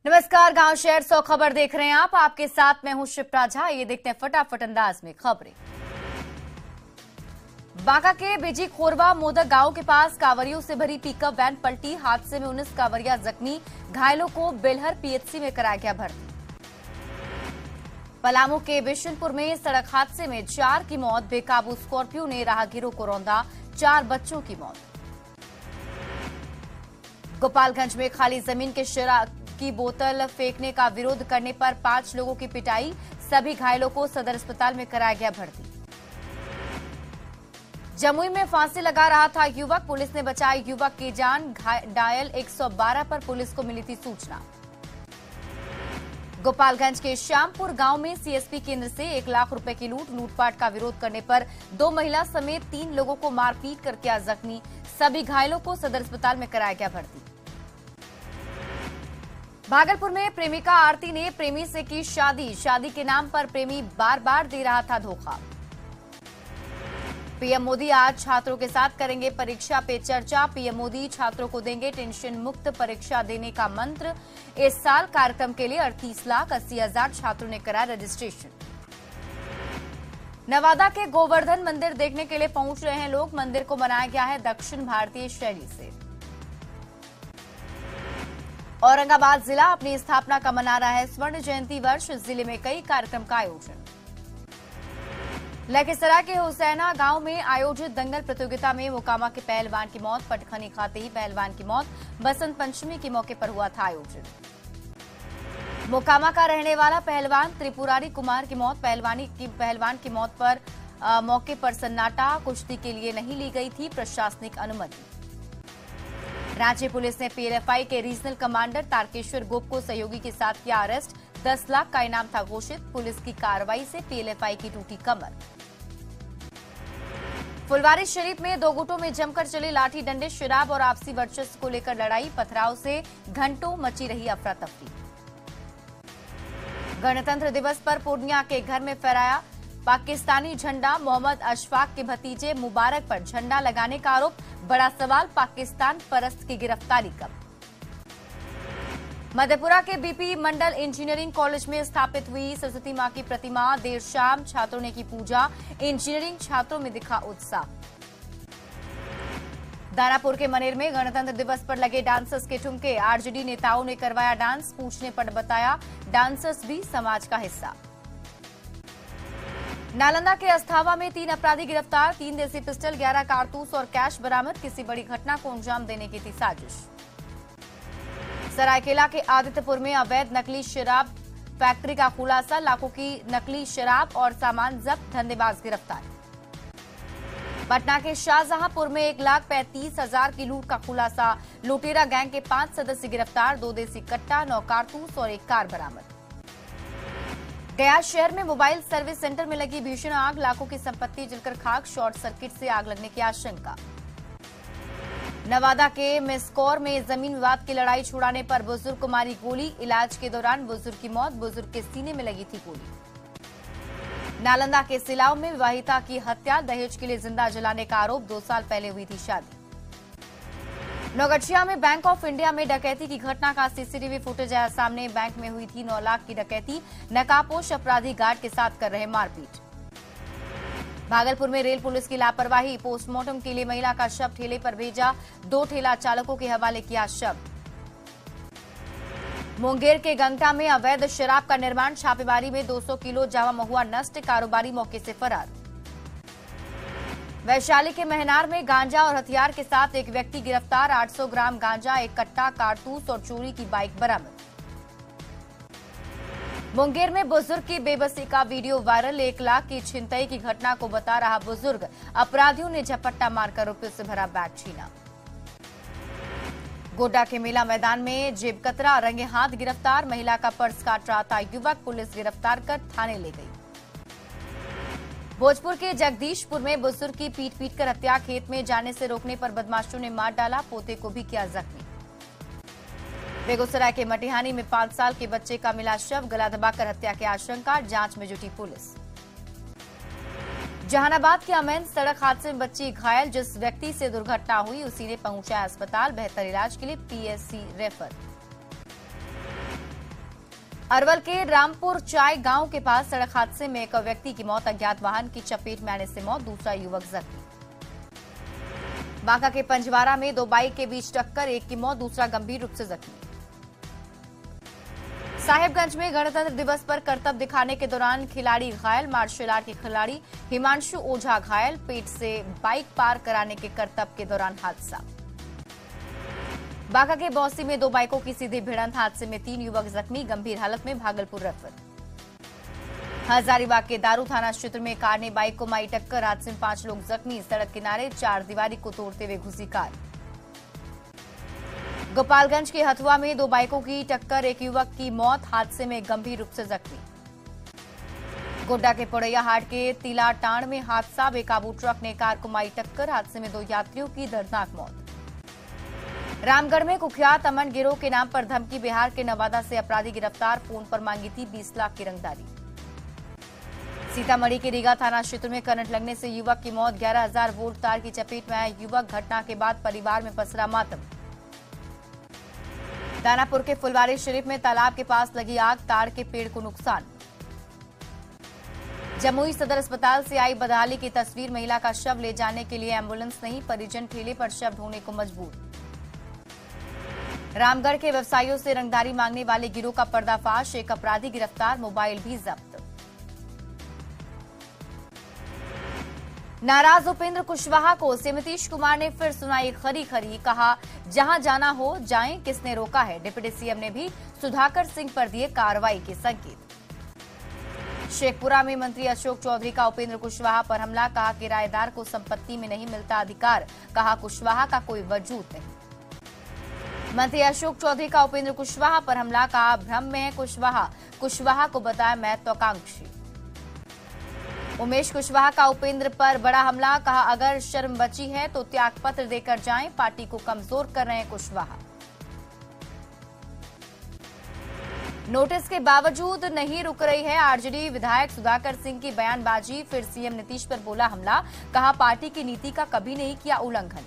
नमस्कार, गांव शहर 100 खबर देख रहे हैं आप। आपके साथ मैं हूं शिप्रा झा। ये देखते हैं फटाफट अंदाज में खबरें। बांका के बिजी खोरवा मोदक गांव के पास कांवरियों से भरी पिकअप वैन पलटी। हादसे में 19 कांवरिया जख्मी, घायलों को बेलहर पीएचसी में कराया गया भर्ती। पलामू के बिशनपुर में सड़क हादसे में 4 की मौत, बेकाबू स्कॉर्पियो ने राहगीरों को रौंदा, 4 बच्चों की मौत। गोपालगंज में खाली जमीन के शराब की बोतल फेंकने का विरोध करने पर 5 लोगों की पिटाई, सभी घायलों को सदर अस्पताल में कराया गया भर्ती। जमुई में फांसी लगा रहा था युवक, पुलिस ने बचाई युवक की जान, डायल 112 पर पुलिस को मिली थी सूचना। गोपालगंज के श्यामपुर गांव में सीएसपी केंद्र से 1 लाख रुपए की लूटपाट का विरोध करने पर 2 महिला समेत 3 लोगों को मारपीट कर किया जख्मी, सभी घायलों को सदर अस्पताल में कराया गया भर्ती। भागलपुर में प्रेमिका आरती ने प्रेमी से की शादी के नाम पर प्रेमी बार बार दे रहा था धोखा। पीएम मोदी आज छात्रों के साथ करेंगे परीक्षा पे चर्चा, पीएम मोदी छात्रों को देंगे टेंशन मुक्त परीक्षा देने का मंत्र। इस साल कार्यक्रम के लिए 38,80,000 छात्रों ने कराया रजिस्ट्रेशन। नवादा के गोवर्धन मंदिर देखने के लिए पहुंच रहे हैं लोग। मंदिर को बनाया गया है दक्षिण भारतीय शैली से। औरंगाबाद जिला अपनी स्थापना का मना रहा है स्वर्ण जयंती वर्ष, जिले में कई कार्यक्रम का आयोजन। लखीसराय के हुसैना गांव में आयोजित दंगल प्रतियोगिता में मोकामा के पहलवान की मौत, पटखनी खाते ही पहलवान की मौत, बसंत पंचमी के मौके पर हुआ था आयोजन। मोकामा का रहने वाला पहलवान त्रिपुरारी कुमार की मौत, पहलवान की मौत पर मौके पर सन्नाटा, कुश्ती के लिए नहीं ली गई थी प्रशासनिक अनुमति। रांची पुलिस ने पीएलएफआई के रीजनल कमांडर तारकेश्वर गोप को सहयोगी के साथ किया अरेस्ट, 10 लाख का इनाम था घोषित। पुलिस की कार्रवाई से पीएलएफआई की टूटी कमर। फुलवारी शरीफ में 2 गुटों में जमकर चली लाठी डंडे, शराब और आपसी वर्चस्व को लेकर लड़ाई, पथराव से घंटों मची रही अफरा तफरी। गणतंत्र दिवस पर पूर्णिया के घर में फहराया पाकिस्तानी झंडा, मोहम्मद अशफाक के भतीजे मुबारक पर झंडा लगाने का आरोप, बड़ा सवाल पाकिस्तान परस्त की गिरफ्तारी कब। मधेपुरा के बीपी मंडल इंजीनियरिंग कॉलेज में स्थापित हुई सरस्वती मां की प्रतिमा, देर शाम छात्रों ने की पूजा, इंजीनियरिंग छात्रों में दिखा उत्साह। दानापुर के मनेर में गणतंत्र दिवस पर लगे डांसर्स के ठुमके, आरजेडी नेताओं ने करवाया डांस, पूछने पर बताया डांसर्स भी समाज का हिस्सा। नालंदा के अस्थावा में 3 अपराधी गिरफ्तार, 3 देसी पिस्टल, 11 कारतूस और कैश बरामद, किसी बड़ी घटना को अंजाम देने की थी साजिश। सरायकेला के आदित्यपुर में अवैध नकली शराब फैक्ट्री का खुलासा, लाखों की नकली शराब और सामान जब्त, धंधेबाज गिरफ्तार। पटना के शाहजहांपुर में 1,35,000 की लूट का खुलासा, लुटेरा गैंग के 5 सदस्य गिरफ्तार, 2 देसी कट्टा, 9 कारतूस और 1 कार बरामद। गया शहर में मोबाइल सर्विस सेंटर में लगी भीषण आग, लाखों की संपत्ति जलकर खाक, शॉर्ट सर्किट से आग लगने की आशंका। नवादा के मिसकौर में जमीन विवाद की लड़ाई छुड़ाने पर बुजुर्ग को मारी गोली, इलाज के दौरान बुजुर्ग की मौत, बुजुर्ग के सीने में लगी थी गोली। नालंदा के सिलाव में विवाहिता की हत्या, दहेज के लिए जिंदा जलाने का आरोप, 2 साल पहले हुई थी शादी। नौगछिया में बैंक ऑफ इंडिया में डकैती की घटना का सीसीटीवी फुटेज आया सामने, बैंक में हुई थी 9 लाख की डकैती, नकाबपोश अपराधी गार्ड के साथ कर रहे मारपीट। भागलपुर में रेल पुलिस की लापरवाही, पोस्टमार्टम के लिए महिला का शव ठेले पर भेजा, 2 ठेला चालकों के हवाले किया शव। मुंगेर के गंगटा में अवैध शराब का निर्माण, छापेमारी में 200 किलो जावा महुआ नष्ट, कारोबारी मौके से फरार। वैशाली के महनार में गांजा और हथियार के साथ एक व्यक्ति गिरफ्तार, 800 ग्राम गांजा, 1 कट्टा कारतूस और चोरी की बाइक बरामद। मुंगेर में बुजुर्ग की बेबसी का वीडियो वायरल, 1 लाख की छिनतई की घटना को बता रहा बुजुर्ग, अपराधियों ने झपट्टा मारकर रुपये से भरा बैग छीना। गोड्डा के मेला मैदान में जेब कतरा, रंगे हाथ गिरफ्तार, महिला का पर्स काट रहा था युवक, पुलिस गिरफ्तार कर थाने ले गई। भोजपुर के जगदीशपुर में बुजुर्ग की पीट कर हत्या, खेत में जाने से रोकने पर बदमाशों ने मार डाला, पोते को भी किया जख्मी। बेगूसराय के मटिहानी में 5 साल के बच्चे का मिला शव, गला दबाकर हत्या की आशंका, जांच में जुटी पुलिस। जहानाबाद के अमेन सड़क हादसे में बच्ची घायल, जिस व्यक्ति से दुर्घटना हुई उसी ने पहुंचाया अस्पताल, बेहतर इलाज के लिए पीएससी रेफर। अरवल के रामपुर चाय गांव के पास सड़क हादसे में एक व्यक्ति की मौत, अज्ञात वाहन की चपेट में आने से मौत, दूसरा युवक जख्मी। बांका के पंजवारा में 2 बाइक के बीच टक्कर, एक की मौत, दूसरा गंभीर रूप से जख्मी। साहिबगंज में गणतंत्र दिवस पर करतब दिखाने के दौरान खिलाड़ी घायल, मार्शल आर्ट के खिलाड़ी हिमांशु ओझा घायल, पेट से बाइक पार कराने के करतब के दौरान हादसा। बांका के बौसी में 2 बाइकों की सीधी भिड़ंत, हादसे में 3 युवक जख्मी, गंभीर हालत में भागलपुर रेफर। हजारीबाग के दारू थाना क्षेत्र में कार ने बाइक को मारी टक्कर, हादसे में 5 लोग जख्मी, सड़क किनारे 4 दीवारी को तोड़ते हुए घुसी कार। गोपालगंज के हथुआ में 2 बाइकों की टक्कर, एक युवक की मौत, हादसे में गंभीर रूप से जख्मी। गोड्डा के पड़ैया हाट के तिलाटाण में हादसा, बेकाबू ट्रक ने कार को मारी टक्कर, हादसे में 2 यात्रियों की दर्दनाक मौत। रामगढ़ में कुख्यात अमन गिरोह के नाम पर धमकी, बिहार के नवादा से अपराधी गिरफ्तार, फोन पर मांगी थी 20 लाख की रंगदारी। सीतामढ़ी के रीगा थाना क्षेत्र में करंट लगने से युवक की मौत, 11,000 वोल्ट तार की चपेट में आया युवक, घटना के बाद परिवार में पसरा मातम। दानापुर के फुलवारी शरीफ में तालाब के पास लगी आग, ताड़ के पेड़ को नुकसान। जमुई सदर अस्पताल से आई बदहाली की तस्वीर, महिला का शव ले जाने के लिए एम्बुलेंस नहीं, परिजन ठेले पर शव ढोने को मजबूर। रामगढ़ के व्यवसायियों से रंगदारी मांगने वाले गिरोह का पर्दाफाश, एक अपराधी गिरफ्तार, मोबाइल भी जब्त। नाराज उपेंद्र कुशवाहा को सीएम नीतीश कुमार ने फिर सुनाई खरी खरी, कहा जहां जाना हो जाएं, किसने रोका है। डिप्टी सीएम ने भी सुधाकर सिंह पर दिए कार्रवाई के संकेत। शेखपुरा में मंत्री अशोक चौधरी का उपेंद्र कुशवाहा पर हमला, कहा किराएदार को संपत्ति में नहीं मिलता अधिकार, कहा कुशवाहा का कोई वजूद नहीं। मंत्री अशोक चौधरी का उपेंद्र कुशवाहा पर हमला, कहा भ्रम में है कुशवाहा को बताया महत्वाकांक्षी। उमेश कुशवाहा का उपेंद्र पर बड़ा हमला, कहा अगर शर्म बची है तो त्याग पत्र देकर जाएं, पार्टी को कमजोर कर रहे हैं कुशवाहा। नोटिस के बावजूद नहीं रुक रही है आरजेडी, विधायक सुधाकर सिंह की बयानबाजी, फिर सीएम नीतीश पर बोला हमला, कहा पार्टी की नीति का कभी नहीं किया उल्लंघन।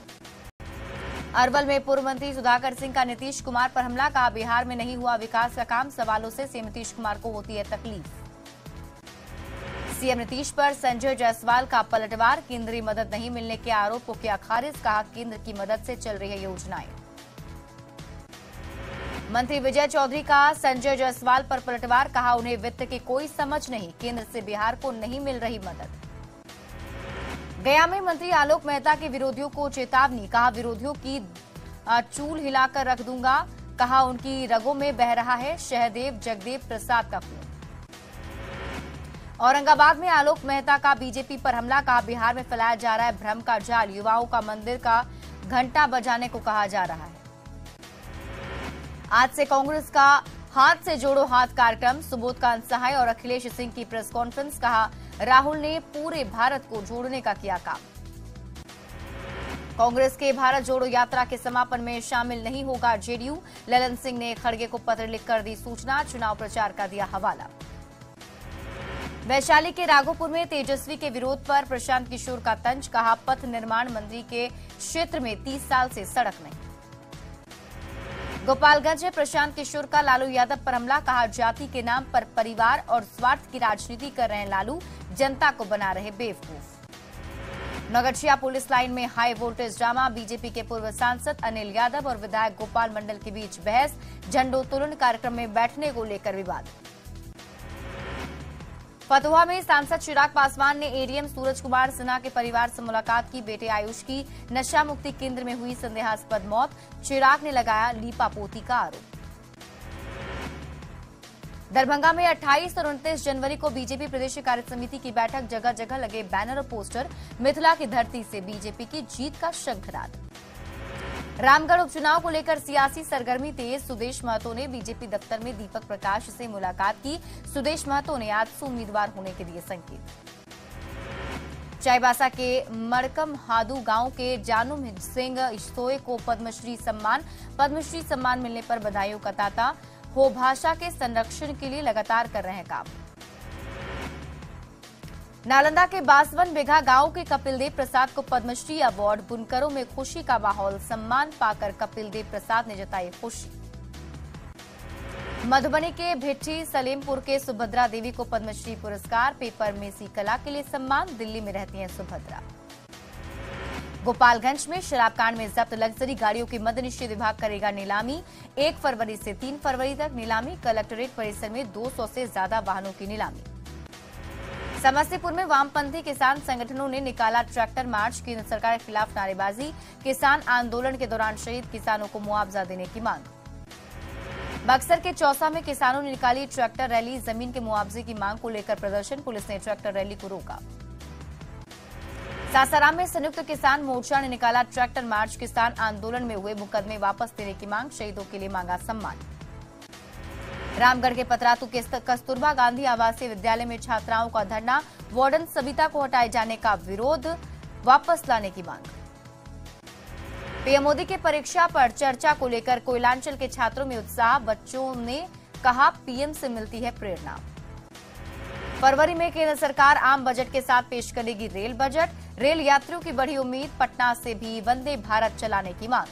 अरवल में पूर्व मंत्री सुधाकर सिंह का नीतीश कुमार पर हमला, कहा बिहार में नहीं हुआ विकास का काम, सवालों से सीएम नीतीश कुमार को होती है तकलीफ। सीएम नीतीश पर संजय जायसवाल का पलटवार, केंद्रीय मदद नहीं मिलने के आरोप को किया खारिज, कहा केंद्र की मदद से चल रही है योजनाएं। मंत्री विजय चौधरी का संजय जायसवाल पर पलटवार, कहा उन्हें वित्त की कोई समझ नहीं, केंद्र से बिहार को नहीं मिल रही मदद। गया में मंत्री आलोक मेहता के विरोधियों को चेतावनी, कहा विरोधियों की चूल हिलाकर रख दूंगा, कहा उनकी रगों में बह रहा है शहदेव जगदेव प्रसाद का खून। औरंगाबाद में आलोक मेहता का बीजेपी पर हमला, कहा बिहार में फैलाया जा रहा है भ्रम का जाल, युवाओं का मंदिर का घंटा बजाने को कहा जा रहा है। आज से कांग्रेस का हाथ से जोड़ो हाथ कार्यक्रम, सुबोध कांत सहाय और अखिलेश सिंह की प्रेस कॉन्फ्रेंस, कहा राहुल ने पूरे भारत को जोड़ने का किया काम। कांग्रेस के भारत जोड़ो यात्रा के समापन में शामिल नहीं होगा जेडीयू, ललन सिंह ने खड़गे को पत्र लिखकर दी सूचना, चुनाव प्रचार का दिया हवाला। वैशाली के राघोपुर में तेजस्वी के विरोध पर प्रशांत किशोर का तंज, कहा पथ निर्माण मंत्री के क्षेत्र में 30 साल से सड़क नहीं। गोपालगंज में प्रशांत किशोर का लालू यादव पर हमला, कहा जाति के नाम पर परिवार और स्वार्थ की राजनीति कर रहे हैं लालू, जनता को बना रहे बेवकूफ। नगरछिया पुलिस लाइन में हाई वोल्टेज ड्रामा, बीजेपी के पूर्व सांसद अनिल यादव और विधायक गोपाल मंडल के बीच बहस, झंडोत्तोलन कार्यक्रम में बैठने को लेकर विवाद। फतुहा में सांसद चिराग पासवान ने एडीएम सूरज कुमार सिन्हा के परिवार से मुलाकात की, बेटे आयुष की नशा मुक्ति केंद्र में हुई संदेहास्पद मौत, चिराग ने लगाया लीपापोती का आरोप। दरभंगा में 28 और 29 जनवरी को बीजेपी प्रदेश कार्य समिति की बैठक, जगह जगह लगे बैनर और पोस्टर, मिथिला की धरती से बीजेपी की जीत का शंखनाद। रामगढ़ उपचुनाव को लेकर सियासी सरगर्मी तेज, सुदेश महतो ने बीजेपी दफ्तर में दीपक प्रकाश से मुलाकात की, सुदेश महतो ने आज से उम्मीदवार होने के दिए संकेत। चाईबासा के मड़कम हादू गांव के जानू सिंह सोए को पद्मश्री सम्मान मिलने पर बधाइयों का तांता, हो भाषा के संरक्षण के लिए लगातार कर रहे हैं काम। नालंदा के 52 बिघा गांव के कपिलदेव प्रसाद को पद्मश्री अवार्ड, बुनकरों में खुशी का माहौल, सम्मान पाकर कपिलदेव प्रसाद ने जताई खुशी। मधुबनी के भिट्ठी सलेमपुर के सुभद्रा देवी को पद्मश्री पुरस्कार। पेपर में सी कला के लिए सम्मान। दिल्ली में रहती हैं सुभद्रा। गोपालगंज में शराब कांड में जब्त लग्जरी गाड़ियों की मद्य निषेध विभाग करेगा नीलामी। 1 फरवरी से 3 फरवरी तक नीलामी। कलेक्ट्रेट परिसर में 200 से ज्यादा वाहनों की नीलामी। समस्तीपुर में वामपंथी किसान संगठनों ने निकाला ट्रैक्टर मार्च। केंद्र सरकार के खिलाफ नारेबाजी। किसान आंदोलन के दौरान शहीद किसानों को मुआवजा देने की मांग। बक्सर के चौसा में किसानों ने निकाली ट्रैक्टर रैली। जमीन के मुआवजे की मांग को लेकर प्रदर्शन। पुलिस ने ट्रैक्टर रैली को रोका। सासाराम में संयुक्त किसान मोर्चा ने निकाला ट्रैक्टर मार्च। किसान आंदोलन में हुए मुकदमे वापस लेने की मांग। शहीदों के लिए मांगा सम्मान। रामगढ़ के पतरातू के कस्तूरबा गांधी आवासीय विद्यालय में छात्राओं का धरना। वार्डन सविता को हटाए जाने का विरोध। वापस लाने की मांग। पीएम मोदी के परीक्षा पर चर्चा को लेकर कोयलांचल के छात्रों में उत्साह। बच्चों ने कहा पीएम से मिलती है प्रेरणा। फरवरी में केंद्र सरकार आम बजट के साथ पेश करेगी रेल बजट। रेल यात्रियों की बढ़ी उम्मीद। पटना से भी वंदे भारत चलाने की मांग।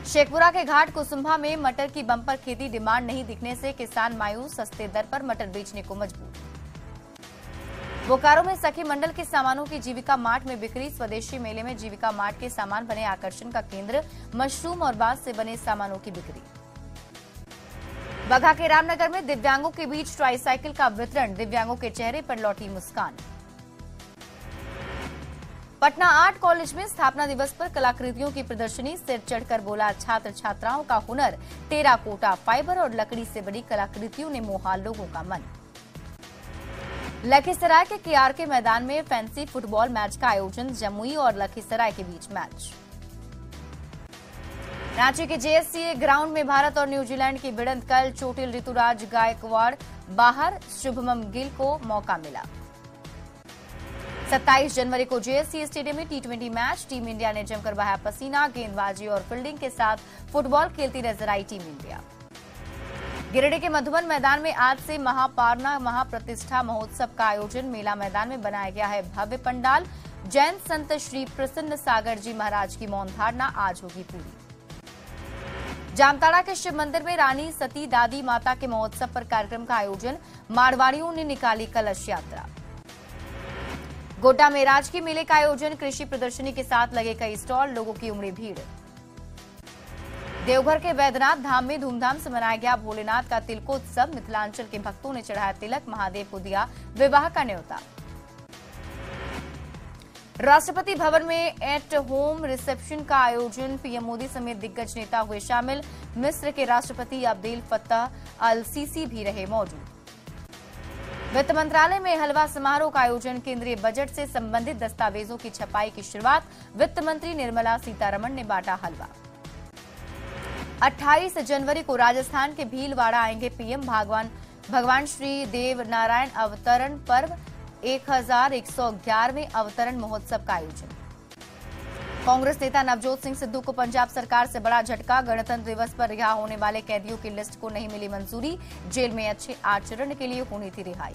शेखपुरा के घाट कुसुम्भा में मटर की बंपर खेती। डिमांड नहीं दिखने से किसान मायूस। सस्ते दर पर मटर बेचने को मजबूर। बोकारो में सखी मंडल के सामानों की जीविका मार्ट में बिक्री। स्वदेशी मेले में जीविका मार्ट के सामान बने आकर्षण का केंद्र। मशरूम और बांस से बने सामानों की बिक्री। बगहा के रामनगर में दिव्यांगों के बीच ट्राईसाइकिल का वितरण। दिव्यांगों के चेहरे पर लौटी मुस्कान। पटना आर्ट कॉलेज में स्थापना दिवस पर कलाकृतियों की प्रदर्शनी। सिर चढ़कर बोला छात्र छात्राओं का हुनर। टेराकोटा, फाइबर और लकड़ी से बनी कलाकृतियों ने मोहा लोगों का मन। लखीसराय के केआरके मैदान में फैंसी फुटबॉल मैच का आयोजन। जमुई और लखीसराय के बीच मैच। रांची के जेएससीए ग्राउंड में भारत और न्यूजीलैंड की भिड़ंत कल। चोटिल ऋतुराज गायकवाड़ बाहर। शुभमन गिल को मौका मिला। 27 जनवरी को जेएससीए स्टेडियम में टी20 मैच। टीम इंडिया ने जमकर बहाया पसीना। गेंदबाजी और फील्डिंग के साथ फुटबॉल खेलती नजर आई टीम इंडिया। गिरिडीह के मधुबन मैदान में आज से महापारना महाप्रतिष्ठा महोत्सव का आयोजन। मेला मैदान में बनाया गया है भव्य पंडाल। जैन संत श्री प्रसन्न सागर जी महाराज की मौन धारणा आज होगी पूरी। जामताड़ा के शिव मंदिर में रानी सती दादी माता के महोत्सव पर कार्यक्रम का आयोजन। मारवाड़ियों ने निकाली कलश यात्रा। गोड्डा में राजकीय मेले का आयोजन। कृषि प्रदर्शनी के साथ लगे कई स्टॉल। लोगों की उमड़ी भीड़। देवघर के वैद्यनाथ धाम में धूमधाम से मनाया गया भोलेनाथ का तिलकोत्सव। मिथिलांचल के भक्तों ने चढ़ाया तिलक। महादेव को दिया विवाह का न्योता। राष्ट्रपति भवन में एट होम रिसेप्शन का आयोजन। पीएम मोदी समेत दिग्गज नेता हुए शामिल। मिस्र के राष्ट्रपति अब्देल फत्ताह अल सीसी भी रहे मौजूद। वित्त मंत्रालय में हलवा समारोह का आयोजन। केंद्रीय बजट से संबंधित दस्तावेजों की छपाई की शुरुआत। वित्त मंत्री निर्मला सीतारमण ने बांटा हलवा। 28 जनवरी को राजस्थान के भीलवाड़ा आएंगे पीएम। भगवान श्री देव नारायण अवतरण पर्व। 1111वें अवतरण महोत्सव का आयोजन। कांग्रेस नेता नवजोत सिंह सिद्धू को पंजाब सरकार से बड़ा झटका। गणतंत्र दिवस पर रिहा होने वाले कैदियों की लिस्ट को नहीं मिली मंजूरी। जेल में अच्छे आचरण के लिए होनी थी रिहाई।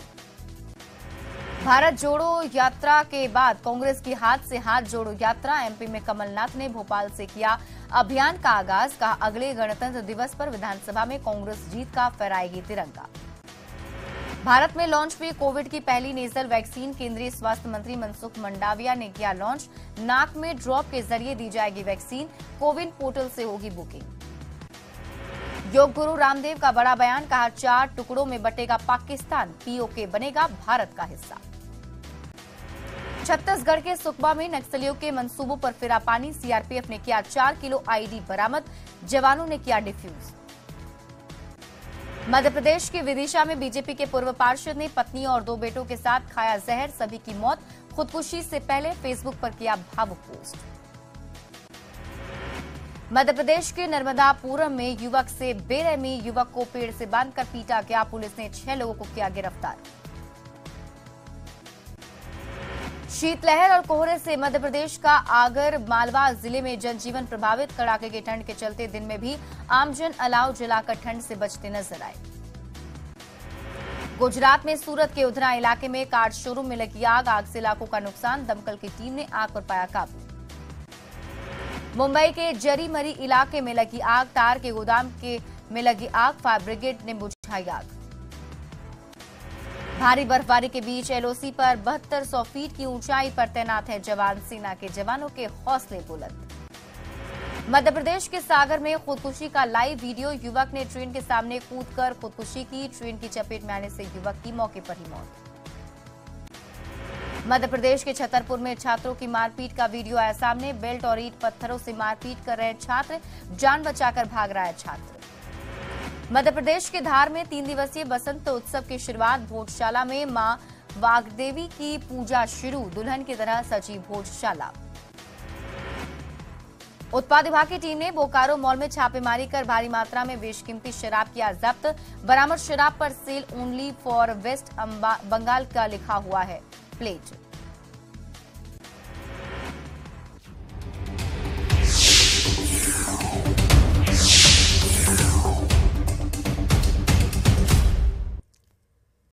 भारत जोड़ो यात्रा के बाद कांग्रेस की हाथ से हाथ जोड़ो यात्रा। एमपी में कमलनाथ ने भोपाल से किया अभियान का आगाज। कहा अगले गणतंत्र दिवस पर विधानसभा में कांग्रेस जीत का फहराएगी तिरंगा। भारत में लॉन्च हुई कोविड की पहली नेजल वैक्सीन। केंद्रीय स्वास्थ्य मंत्री मनसुख मंडाविया ने किया लॉन्च। नाक में ड्रॉप के जरिए दी जाएगी वैक्सीन। कोविन पोर्टल से होगी बुकिंग। योग गुरु रामदेव का बड़ा बयान। कहा 4 टुकड़ों में बटेगा पाकिस्तान। पीओके बनेगा भारत का हिस्सा। छत्तीसगढ़ के सुकमा में नक्सलियों के मंसूबों पर फिरा पानी। सीआरपीएफ ने किया 4 किलो आईडी बरामद। जवानों ने किया डिफ्यूज। मध्य प्रदेश के विदिशा में बीजेपी के पूर्व पार्षद ने पत्नी और 2 बेटों के साथ खाया जहर। सभी की मौत। खुदकुशी से पहले फेसबुक पर किया भावुक पोस्ट। मध्य प्रदेश के नर्मदापुरम में युवक से बेरहमी। युवक को पेड़ से बांधकर पीटा गया। पुलिस ने 6 लोगों को किया गिरफ्तार। शीतलहर और कोहरे से मध्य प्रदेश का आगर मालवा जिले में जनजीवन प्रभावित। कड़ाके की ठंड के चलते दिन में भी आमजन अलाव जलाकर ठंड से बचते नजर आए। गुजरात में सूरत के उधना इलाके में कार शोरूम में लगी आग। आग से लाखों का नुकसान। दमकल की टीम ने आग पर पाया काबू। मुंबई के जरीमरी इलाके में लगी आग। टायर के गोदाम में लगी आग, फायर ब्रिगेड ने बुझाई आग। भारी बर्फबारी के बीच एलओसी पर 7200 फीट की ऊंचाई पर तैनात है जवान। सेना के जवानों के हौसले बुलंद। मध्य प्रदेश के सागर में खुदकुशी का लाइव वीडियो। युवक ने ट्रेन के सामने कूदकर खुदकुशी की। ट्रेन की चपेट में आने से युवक की मौके पर ही मौत। मध्य प्रदेश के छतरपुर में छात्रों की मारपीट का वीडियो आया सामने। बेल्ट और ईंट पत्थरों से मारपीट कर रहे छात्र, जान बचाकर भाग रहा है छात्र। मध्य प्रदेश के धार में 3 दिवसीय बसंत उत्सव की शुरुआत। भोजशाला में मां वाग्देवी की पूजा शुरू। दुल्हन की तरह सजी भोजशाला। उत्पाद विभाग की टीम ने बोकारो मॉल में छापेमारी कर भारी मात्रा में बेशकीमती शराब किया जब्त। बरामद शराब पर sale only for West Bengal का लिखा हुआ है प्लेट।